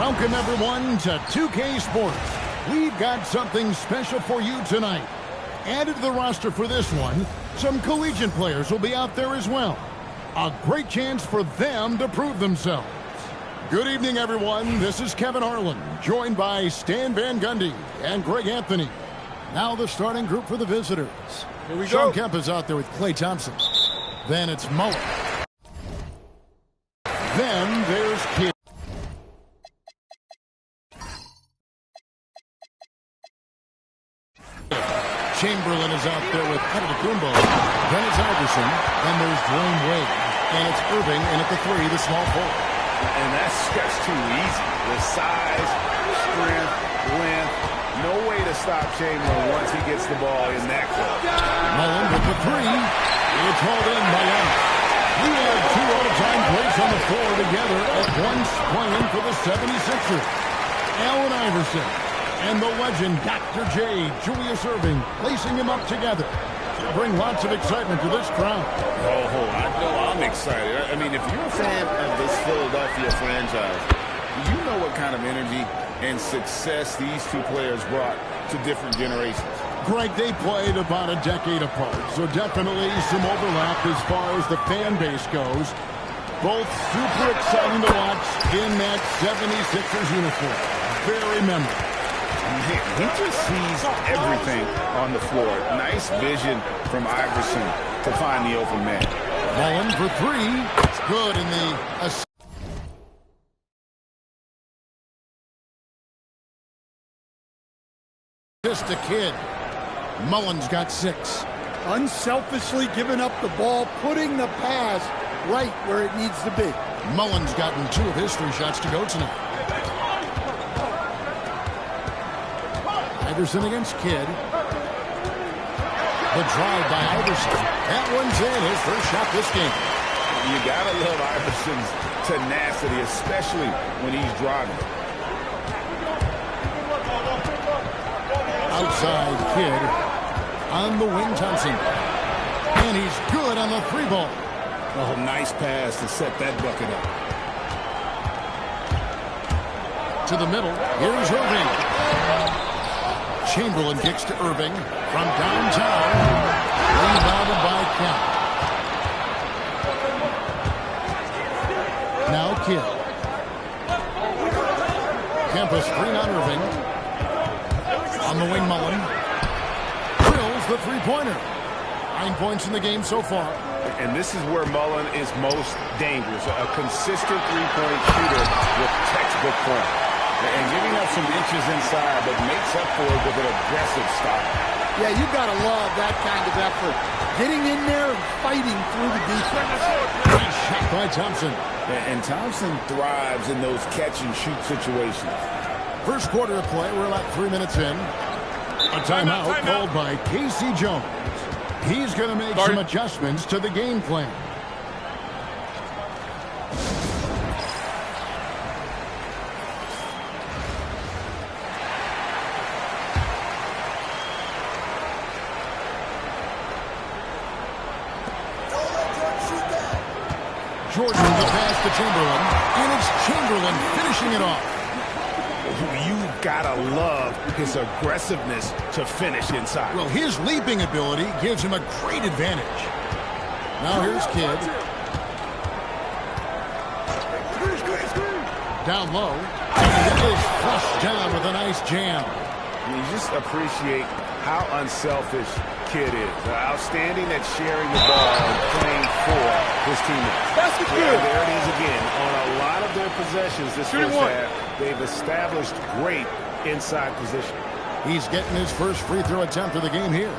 Welcome, everyone, to 2K Sports. We've got something special for you tonight. Added to the roster for this one, some collegiate players will be out there as well. A great chance for them to prove themselves. Good evening, everyone. This is Kevin Harlan, joined by Stan Van Gundy and Greg Anthony. Now the starting group for the visitors. Here we Sean go. Kemp is out there with Klay Thompson. Then it's Mullen. Then there's Kidd. Chamberlain is out there with Antetokounmpo. Then it's Iverson. Then there's Dwayne Wade. And it's Irving in at the three, the small forward. And that's just too easy. The size, strength, length. No way to stop Chamberlain once he gets the ball in that club. Mullen with the three. It's hauled in by Allen. We have two all-time greats on the floor together at once playing for the 76ers. Allen Iverson and the legend Dr. J, Julius Irving, placing him up together to bring lots of excitement to this crowd. Oh, I know I'm excited. I mean, if you're a fan of this Philadelphia franchise, you know what kind of energy and success these two players brought to different generations. Greg, they played about a decade apart, so definitely some overlap as far as the fan base goes. Both super exciting to watch in that 76ers uniform. Very memorable. He just sees everything on the floor. Nice vision from Iverson to find the open man. Mullen for three. It's good in the assist to Kidd. Mullen's got 6. Unselfishly giving up the ball, putting the pass right where it needs to be. Mullen's gotten 2 of his 3 shots to go tonight. Iverson against Kidd. The drive by Iverson. That one's in, his first shot this game. You gotta love Iverson's tenacity, especially when he's driving. Outside Kidd. On the wing, Thompson. And he's good on the 3 ball. Oh, nice pass to set that bucket up. To the middle. Here's Irving. Chamberlain kicks to Irving from downtown. Rebounded by Kemp. Now Kidd. Kemp a screen on Irving. On the wing, Mullen. Drills the three-pointer. 9 points in the game so far. And this is where Mullen is most dangerous. A consistent three-point shooter with textbook form. And giving up some inches inside, but makes up for it with an aggressive style. Yeah, you got to love that kind of effort. Getting in there and fighting through the defense. Nice shot by Thompson. And Thompson thrives in those catch-and-shoot situations. First quarter of play, we're about 3 minutes in. A timeout called by Casey Jones. He's going to make some adjustments to the game plan. Jordan the pass to Chamberlain, and it's Chamberlain finishing it off. You've got to love his aggressiveness to finish inside. Well, his leaping ability gives him a great advantage. Now here's Kidd. Down low. And it is flushed down with a nice jam. You just appreciate how unselfish Kidd is. Outstanding at sharing the ball and playing for his teammates. That's the good. There it is again. On a lot of their possessions this first half, they've established great inside position. He's getting his first free throw attempt of the game here.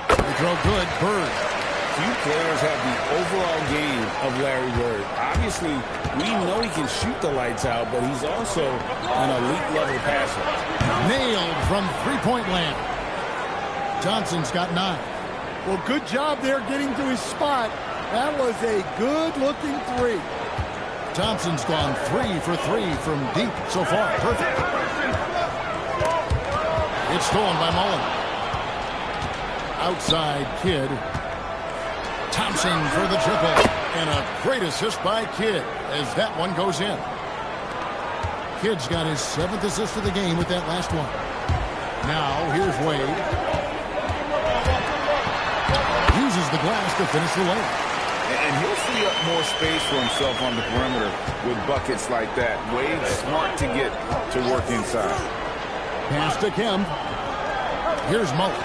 Free throw good. Bird. Few players have the overall game of Larry Bird. Obviously, we know he can shoot the lights out, but he's also an elite level passer. Nailed from three-point land. Johnson's got 9. Well, good job there getting to his spot. That was a good-looking 3. Thompson's gone 3 for 3 from deep so far. Perfect. It's stolen by Mullen. Outside Kidd. Thompson for the triple. And a great assist by Kidd as that one goes in. Kid's got his 7th assist of the game with that last one. Now, here's Wade. Uses the glass to finish the layup. And he'll free up more space for himself on the perimeter with buckets like that. Wade's smart to get to work inside. Pass to Kemp. Here's Mullen.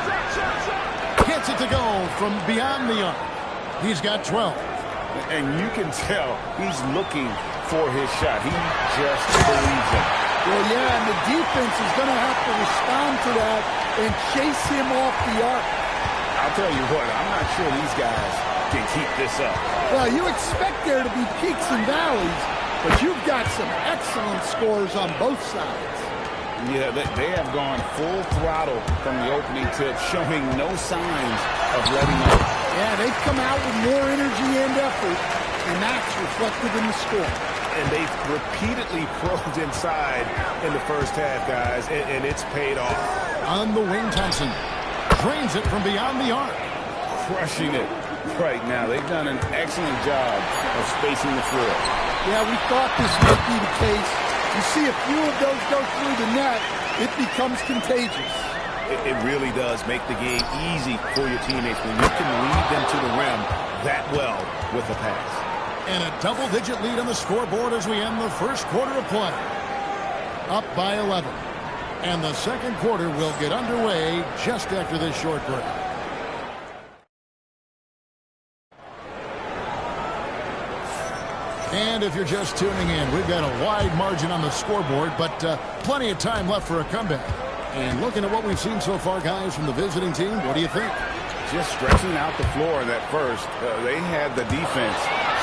Gets it to go from beyond the arc. He's got 12. And you can tell he's looking for his shot. He just believes it. Well, yeah, and the defense is going to have to respond to that and chase him off the arc. I'll tell you what, I'm not sure these guys can keep this up. Well, you expect there to be peaks and valleys, but you've got some excellent scores on both sides. Yeah, they have gone full throttle from the opening tip, showing no signs of letting up. Yeah, they've come out with more energy and effort, and that's reflected in the score. And they've repeatedly probed inside in the first half, guys, and it's paid off. On the wing, Thompson drains it from beyond the arc. Crushing it right now. They've done an excellent job of spacing the floor. Yeah, we thought this might be the case. You see a few of those go through the net, it becomes contagious. It really does make the game easy for your teammates when you can lead them to the rim that well with a pass. And a double-digit lead on the scoreboard as we end the first quarter of play. Up by 11. And the second quarter will get underway just after this short break. And if you're just tuning in, we've got a wide margin on the scoreboard, but plenty of time left for a comeback. And looking at what we've seen so far, guys, from the visiting team, what do you think? Just stretching out the floor in that first. They had the defense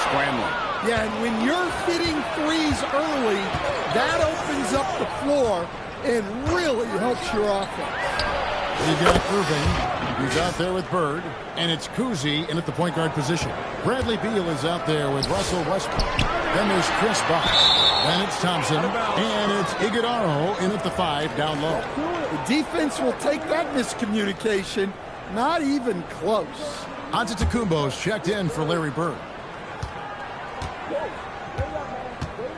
scrambling. Yeah, and when you're hitting threes early, that opens up the floor and really helps your offense. We've got Irving, who's out there with Bird, and it's Kuzi in at the point guard position. Bradley Beal is out there with Russell Westbrook. Then there's Chris Bosh. Then it's Thompson, and it's Iguodala in at the 5 down low. The defense will take that miscommunication. Not even close. Antetokounmpo's checked in for Larry Bird.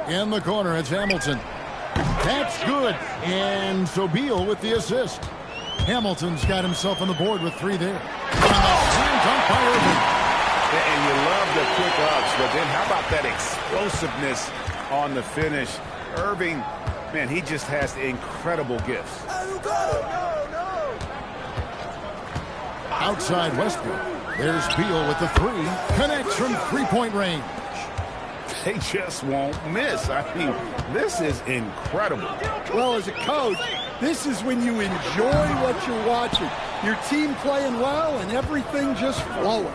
In the corner, it's Hamilton. That's good. And so Beal with the assist. Hamilton's got himself on the board with 3 there. And the slam dunk by Irving. And you love the quick ups, but then how about that explosiveness on the finish? Irving, man, he just has incredible gifts. Outside Westbrook. There's Beal with the 3. Connects from three-point range. They just won't miss. I mean, this is incredible. Well, as a coach, this is when you enjoy what you're watching. Your team playing well and everything just flowing.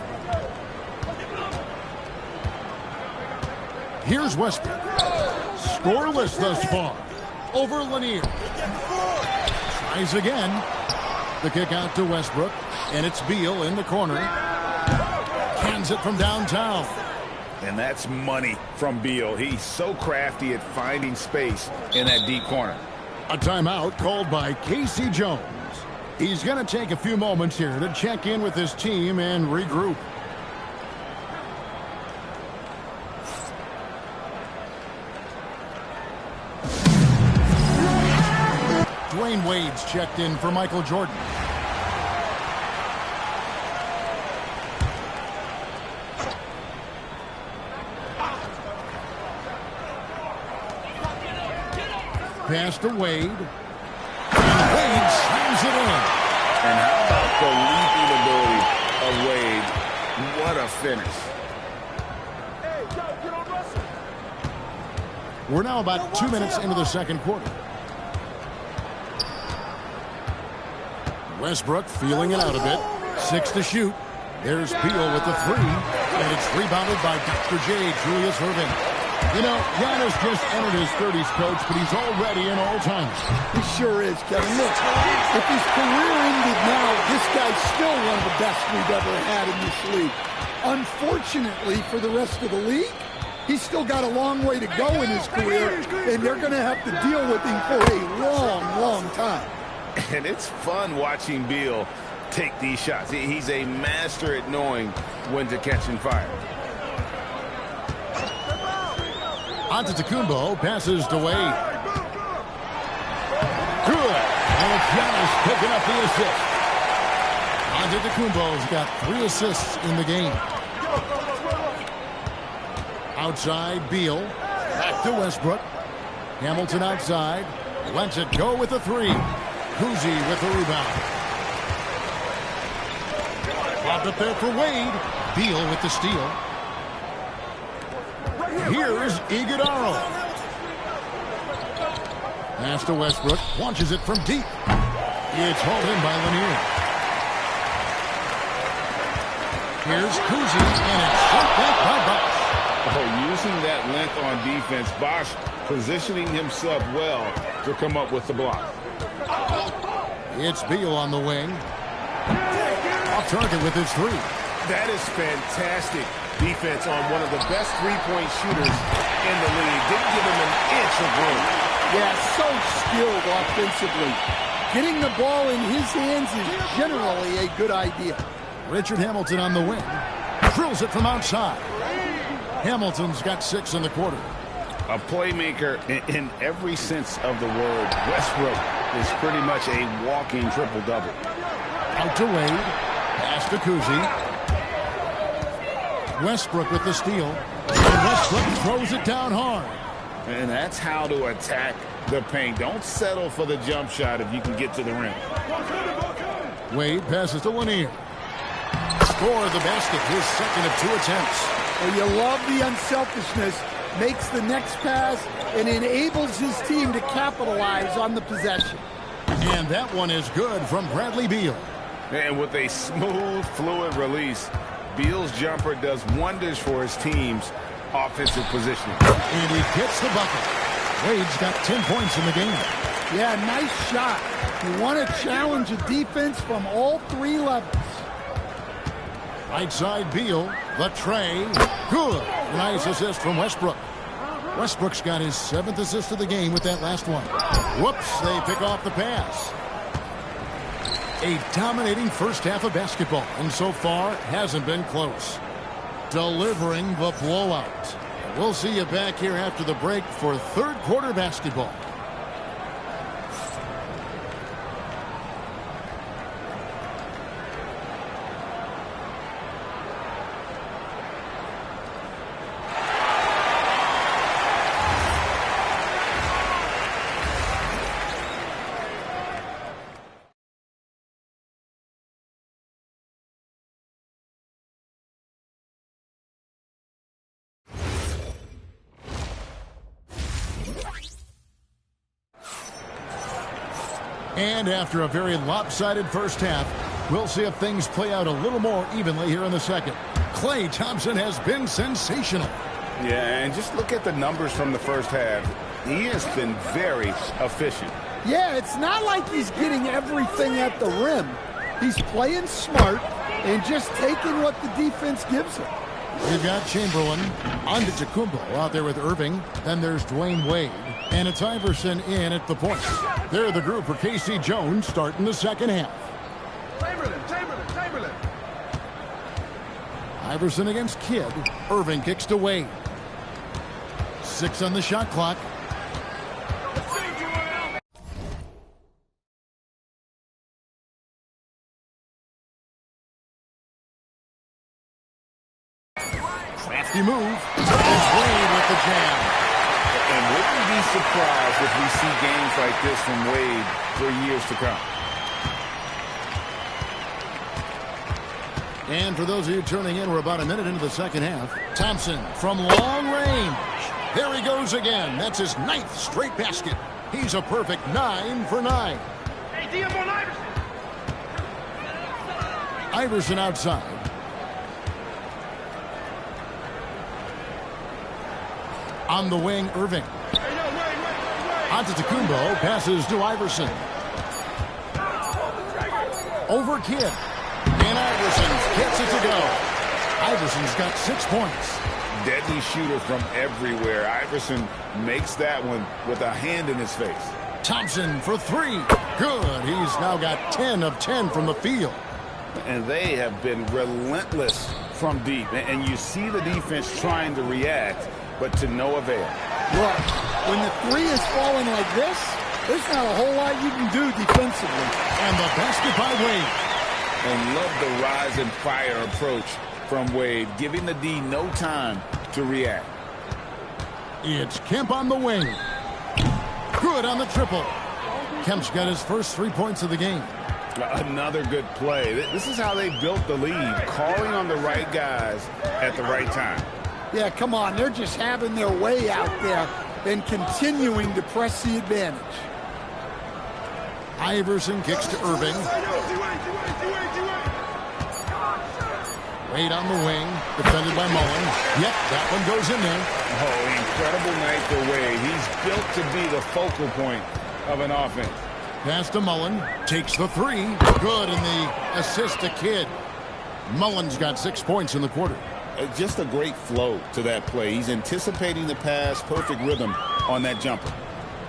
Here's Westbrook. Scoreless thus far. Over Lanier. Tries again. The kick out to Westbrook. And it's Beal in the corner. Cans it from downtown. And that's money from Beal. He's so crafty at finding space in that deep corner. A timeout called by Casey Jones. He's going to take a few moments here to check in with his team and regroup. Dwayne Wade's checked in for Michael Jordan. Pass to Wade. And Wade slams it in. And how about the leaping ability of Wade? What a finish. We're now about 2 minutes into the second quarter. Westbrook feeling it out a bit. 6 to shoot. There's Beal with the 3. And it's rebounded by Dr. J, Julius Irving. You know, Giannis just entered his 30s, coach, but he's already an all-timer. He sure is, Kevin. Look, if his career ended now, this guy's still one of the best we've ever had in this league. Unfortunately for the rest of the league, he's still got a long way to go in his career, and they're going to have to deal with him for a long, long time. And it's fun watching Beal take these shots. He's a master at knowing when to catch and fire. Antetokounmpo passes to Wade. Good. And it's Giannis picking up the assist. Antetokounmpo's got 3 assists in the game. Outside, Beal. Back to Westbrook. Hamilton outside. Lets it go with the 3. Kuzi with the rebound. Lobbed up there for Wade. Beal with the steal. Here's Iguodala. Pass to Westbrook. Launches it from deep. It's hauled in by Lanier. Here's Kuzi, and it's shot back by Bosch. Oh, using that length on defense, Bosch positioning himself well to come up with the block. It's Beal on the wing. Off target with his 3. That is fantastic defense on one of the best three-point shooters in the league. Didn't give him an inch of room. Yeah, so skilled offensively. Getting the ball in his hands is generally a good idea. Richard Hamilton on the wing. Drills it from outside. Hamilton's got 6 in the quarter. A playmaker in every sense of the word. Westbrook is pretty much a walking triple-double. Out to Wade. Pass to Kuzi. Westbrook with the steal. And Westbrook throws it down hard. And that's how to attack the paint. Don't settle for the jump shot if you can get to the rim. Wade passes to Lanier. Score the basket, his second of 2 attempts. Well, you love the unselfishness. Makes the next pass and enables his team to capitalize on the possession. And that one is good from Bradley Beal. And with a smooth, fluid release, Beal's jumper does wonders for his team's offensive positioning. And he gets the bucket. Wade's got 10 points in the game. Yeah, nice shot. You want to challenge a defense from all 3 levels. Right side, Beal. The tray. Good. Nice assist from Westbrook. Westbrook's got his 7th assist of the game with that last one. Whoops, they pick off the pass. A dominating first half of basketball, and so far hasn't been close. Delivering the blowout. We'll see you back here after the break for 3rd quarter basketball. And after a very lopsided first half, we'll see if things play out a little more evenly here in the second. Klay Thompson has been sensational. Yeah, and just look at the numbers from the first half. He has been very efficient. Yeah, it's not like he's getting everything at the rim. He's playing smart and just taking what the defense gives him. We've got Chamberlain, Antetokounmpo out there with Irving. Then there's Dwayne Wade. And it's Iverson in at the point. They're the group for K.C. Jones starting the second half. Chamberlain. Iverson against Kidd. Irving kicks to Wade. 6 on the shot clock. Crafty move. It's Wade with the jam. And wouldn't be surprised if we see games like this from Wade for years to come. And for those of you tuning in, we're about a minute into the second half. Thompson from long range. There he goes again. That's his 9th straight basket. He's a perfect 9 for 9. Hey, DM on Iverson. Iverson outside. On the wing, Irving. Antetokounmpo passes to Iverson. Over Kidd. And Iverson gets it to go. Iverson's got 6 points. Deadly shooter from everywhere. Iverson makes that one with a hand in his face. Thompson for 3. Good. He's now got 10 of 10 from the field. And they have been relentless from deep. And you see the defense trying to react, but to no avail. Look, when the 3 is falling like this, There's not a whole lot you can do defensively. And the basket by Wade. And love the rise and fire approach from Wade, giving the D no time to react. It's Kemp on the wing. Good on the triple. Kemp's got his first 3 points of the game. Another good play. This is how they built the lead, calling on the right guys at the right time. Yeah, come on. They're just having their way out there and continuing to press the advantage. Iverson kicks to Irving. Wade on the wing, defended by Mullen. Yep, that one goes in there. Oh, incredible night for Wade. He's built to be the focal point of an offense. Pass to Mullen, takes the three. Good, and the assist to Kidd. Mullen's got 6 points in the quarter. Just a great flow to that play. He's anticipating the pass, perfect rhythm on that jumper.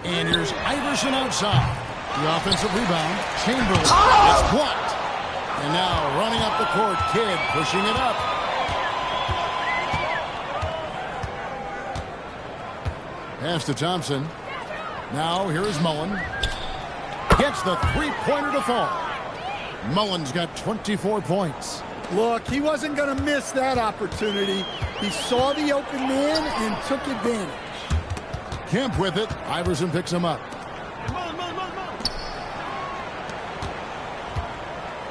And here's Iverson outside. The offensive rebound, Chamberlain is blocked. And now running up the court, Kidd pushing it up. Pass to Thompson. Now here is Mullen. Gets the three-pointer to fall. Mullen's got 24 points. Look, he wasn't going to miss that opportunity. He saw the open man and took advantage. Kemp with it. Iverson picks him up.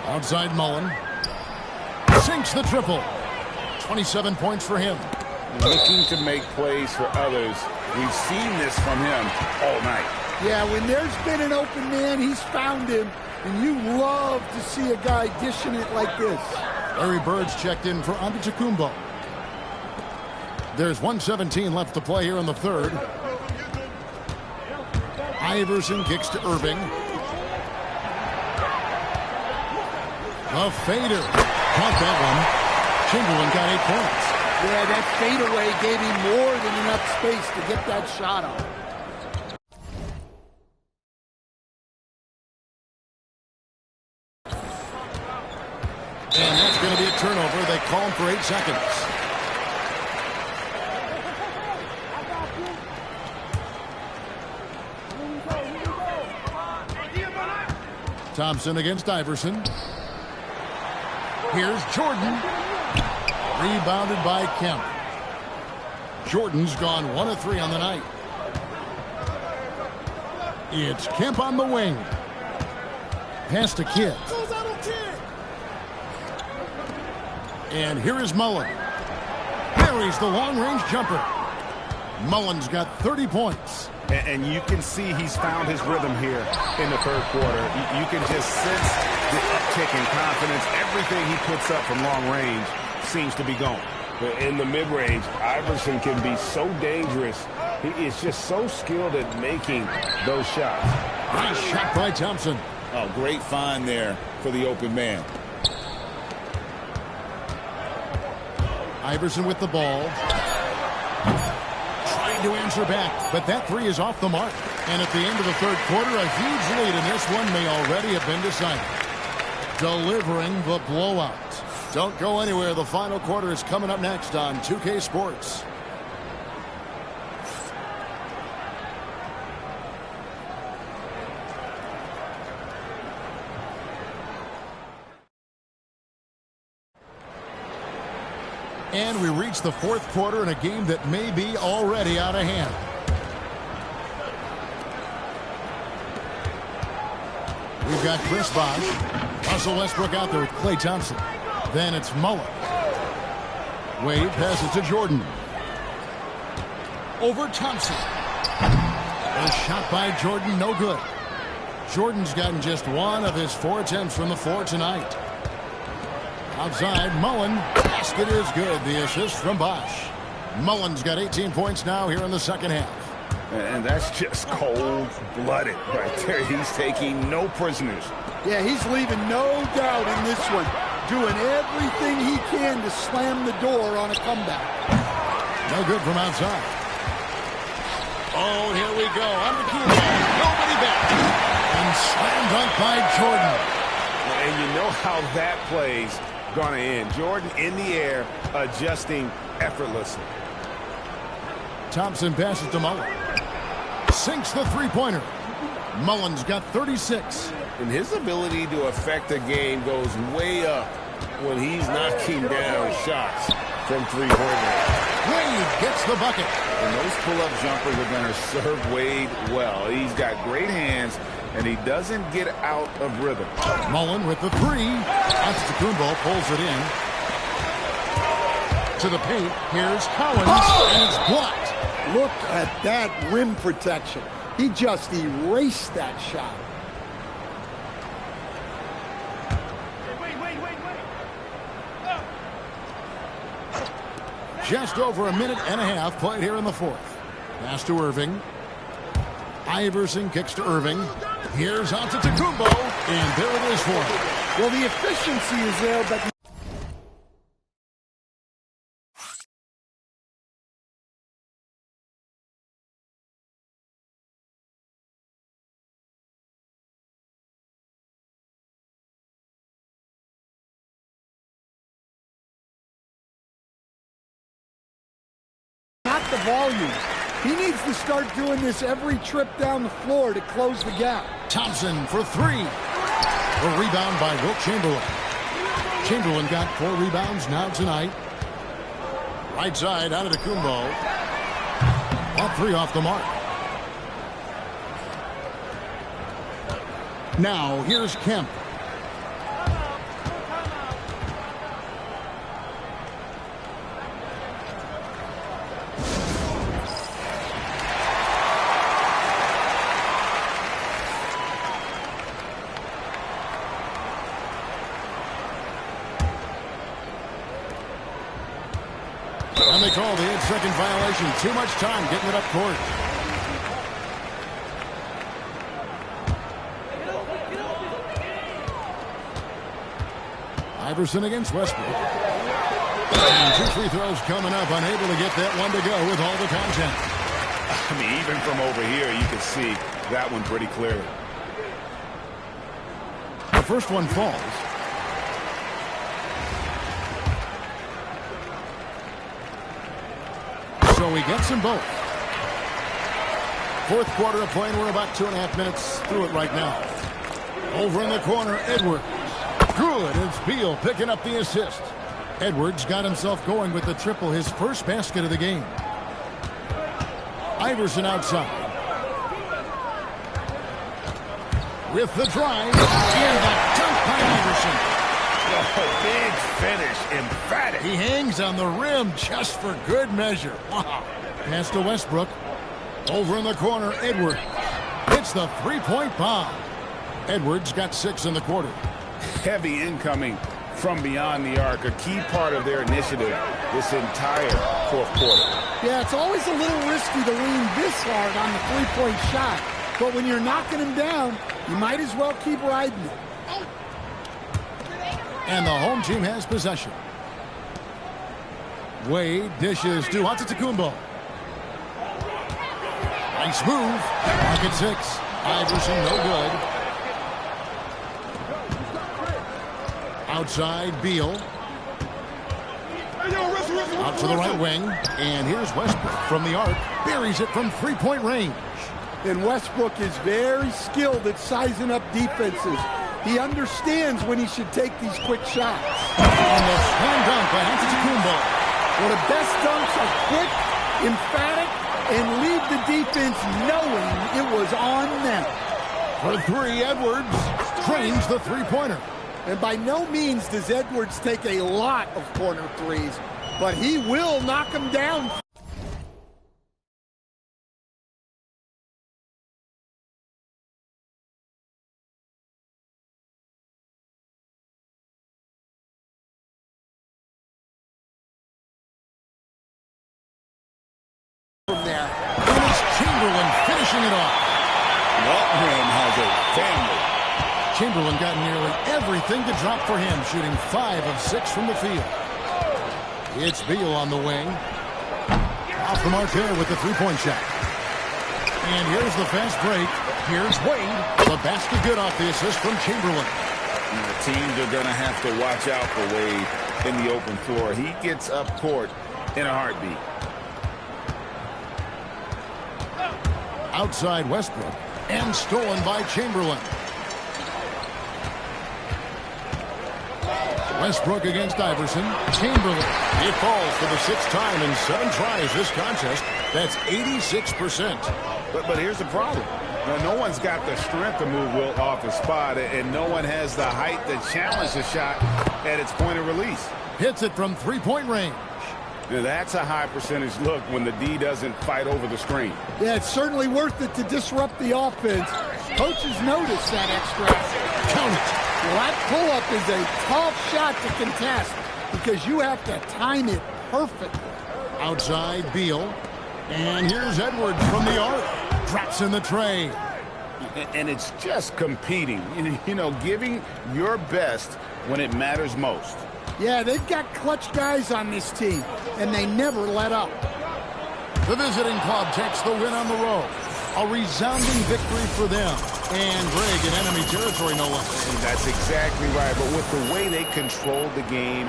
Outside Mullen. Sinks the triple. 27 points for him. Looking to make plays for others. We've seen this from him all night. Yeah, when there's been an open man, he's found him. And you love to see a guy dishing it like this. Larry Bird's checked in for Antetokounmpo. There's 1:17 left to play here in the third. Iverson kicks to Irving. A fader. Count that one. Chamberlain got 8 points. Yeah, that fadeaway gave him more than enough space to get that shot off. And that's going to be a turnover. They call him for 8 seconds. Thompson against Iverson. Here's Jordan. Rebounded by Kemp. Jordan's gone 1 of 3 on the night. It's Kemp on the wing. Pass to Kidd. And here is Mullen. Buries the long-range jumper. Mullen's got 30 points. And you can see he's found his rhythm here in the third quarter. You can just sense the uptick in confidence. Everything he puts up from long range seems to be going. In the mid-range, Iverson can be so dangerous. He is just so skilled at making those shots. Nice shot by Thompson. Oh, great find there for the open man. Iverson with the ball. Trying to answer back, but that three is off the mark. And at the end of the third quarter, a huge lead in this one may already have been decided. Delivering the blowout. Don't go anywhere. The final quarter is coming up next on 2K Sports. And we reach the fourth quarter in a game that may be already out of hand. We've got Chris Bosh. Russell Westbrook out there with Klay Thompson. Then it's Mullen. Wade passes to Jordan. Over Thompson. A shot by Jordan, no good. Jordan's gotten just 1 of his 4 attempts from the floor tonight. Outside, Mullen. Basket is good. The assist from Bosh. Mullen's got 18 points now here in the second half. And that's just cold-blooded right there. He's taking no prisoners. Yeah, he's leaving no doubt in this one. Doing everything he can to slam the door on a comeback. No good from outside. Oh, here we go. On the key line. Nobody back. And slam dunk by Jordan. And you know how that play's going to end. Jordan in the air, adjusting effortlessly. Thompson passes to Mullen. Sinks the three-pointer. Mullen's got 36. And his ability to affect a game goes way up when he's knocking down shots from three-point range. Wade gets the bucket. And those pull-up jumpers are going to serve Wade well. He's got great hands, and he doesn't get out of rhythm. Mullen with the three. Antetokounmpo pulls it in. To the paint. Here's Collins, and it's blocked. Look at that rim protection. He just erased that shot. Just over a minute and a half played here in the fourth. Pass to Irving. Iverson kicks to Irving. Here's Antetokounmpo, and there it is for him. Well, the efficiency is there, but not the volume. He needs to start doing this every trip down the floor to close the gap. Thompson for three. A rebound by Wilt Chamberlain. Chamberlain got 4 rebounds now tonight. Right side out of the Antetokounmpo. All 3 off the mark. Now here's Kemp. And they call the 8-second violation. Too much time getting it up court. Iverson against Westbrook. And 2 free throws coming up. Unable to get that one to go with all the contact. I mean, even from over here, you can see that one pretty clearly. The first one falls. So he gets them both. Fourth quarter of play, and we're about 2.5 minutes through it right now. Over in the corner, Edwards. Good. It's Beal picking up the assist. Edwards got himself going with the triple, his first basket of the game. Iverson outside. With the drive. And the dunk by Iverson. Oh, big finish, emphatic. He hangs on the rim just for good measure. Wow. Pass to Westbrook. Over in the corner, Edwards. Hits the three-point bomb. Edwards got 6 in the quarter. Heavy incoming from beyond the arc, a key part of their initiative this entire fourth quarter. Yeah, it's always a little risky to lean this hard on the three-point shot. But when you're knocking him down, you might as well keep riding it. And the home team has possession. Wade dishes to Antetokounmpo. Nice move. Pocket 6. Iverson no good. Outside, Beal. Out to the right wing. And here's Westbrook from the arc. Buries it from three-point range. And Westbrook is very skilled at sizing up defenses. He understands when he should take these quick shots. And the slam dunk by Antetokounmpo. Well, the best dunks are quick, emphatic, and leave the defense knowing it was on them. For 3, Edwards trains the three-pointer. And by no means does Edwards take a lot of corner threes, but he will knock them down. From there. And it's Chamberlain finishing it off. Walton has a family. Chamberlain got nearly everything to drop for him, shooting 5 of 6 from the field. It's Beal on the wing. Off the mark there with the three-point shot. And here's the fast break. Here's Wade. The basket good off the assist from Chamberlain. And the teams are going to have to watch out for Wade in the open floor. He gets up court in a heartbeat. Outside Westbrook. And stolen by Chamberlain. Westbrook against Iverson. Chamberlain. It falls for the 6th time in 7 tries this contest. That's 86%. But here's the problem. No one's got the strength to move Wilt off his spot, and no one has the height to challenge the shot at its point of release. Hits it from 3-point range. Now, that's a high percentage look when the D doesn't fight over the screen. Yeah, it's certainly worth it to disrupt the offense. Coaches notice that extra effort. Count it. Well, that pull-up is a tough shot to contest because you have to time it perfectly. Outside, Beal. And here's Edwards from the arc. Drops in the tray. And it's just competing, you know, giving your best when it matters most. Yeah, they've got clutch guys on this team, and they never let up. The visiting club takes the win on the road. A resounding victory for them. And Greg in enemy territory, no less. And that's exactly right. But with the way they controlled the game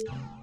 it.